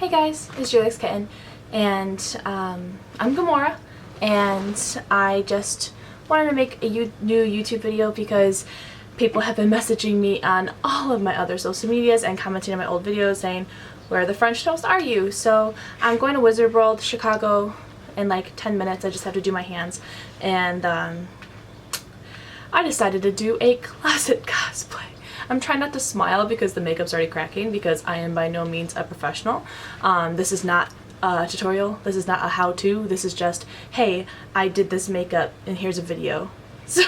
Hey guys, it's PixelxKitten, and I'm Gamora, and I just wanted to make a new YouTube video because people have been messaging me on all of my other social medias and commenting on my old videos saying, where the French toast are you? So I'm going to Wizard World, Chicago in like 10 minutes. I just have to do my hands, and I decided to do a closet cosplay. I'm trying not to smile because the makeup's already cracking because I am by no means a professional. This is not a tutorial, this is not a how-to, this is just, hey, I did this makeup and here's a video. So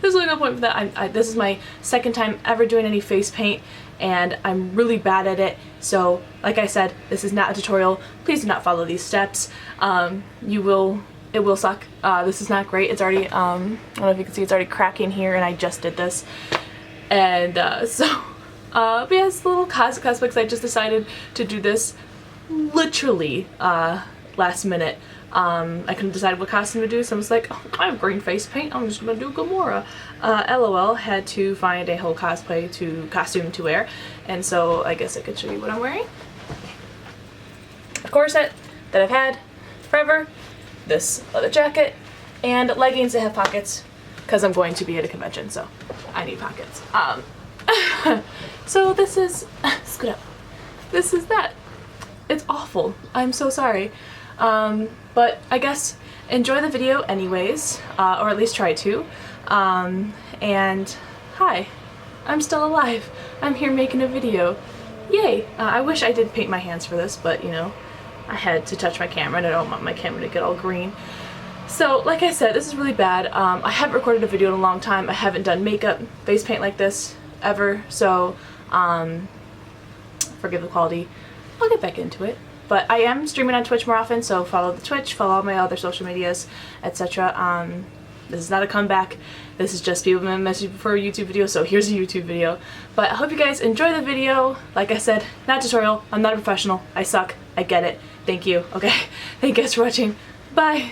there's really no point for that. This is my second time ever doing any face paint and I'm really bad at it. So like I said, this is not a tutorial. Please do not follow these steps. It will suck. This is not great. It's already, I don't know if you can see, it's already cracking here and I just did this. And but yeah, it's a little cosplay because I just decided to do this literally last minute. I couldn't decide what costume to do, so I was like, oh, I have green face paint, I'm just gonna do Gamora. LOL, had to find a whole costume to wear, and so I guess I could show you what I'm wearing. A corset that I've had forever, this leather jacket, and leggings that have pockets, because I'm going to be at a convention, so I need pockets. So this is, scoot up, this is that. It's awful. I'm so sorry. But I guess enjoy the video anyways, or at least try to. And hi, I'm still alive. I'm here making a video. Yay! I wish I did paint my hands for this, but you know, I had to touch my camera and I don't want my camera to get all green. So like I said, this is really bad. I haven't recorded a video in a long time. I haven't done makeup, face paint like this ever, so forgive the quality. I'll get back into it. But I am streaming on Twitch more often, so follow the Twitch, follow all my other social medias, etc. This is not a comeback. This is just people messaging for a YouTube video, so here's a YouTube video. But I hope you guys enjoy the video. Like I said, not a tutorial. I'm not a professional. I suck. I get it. Thank you. Okay. Thank you guys for watching. Bye.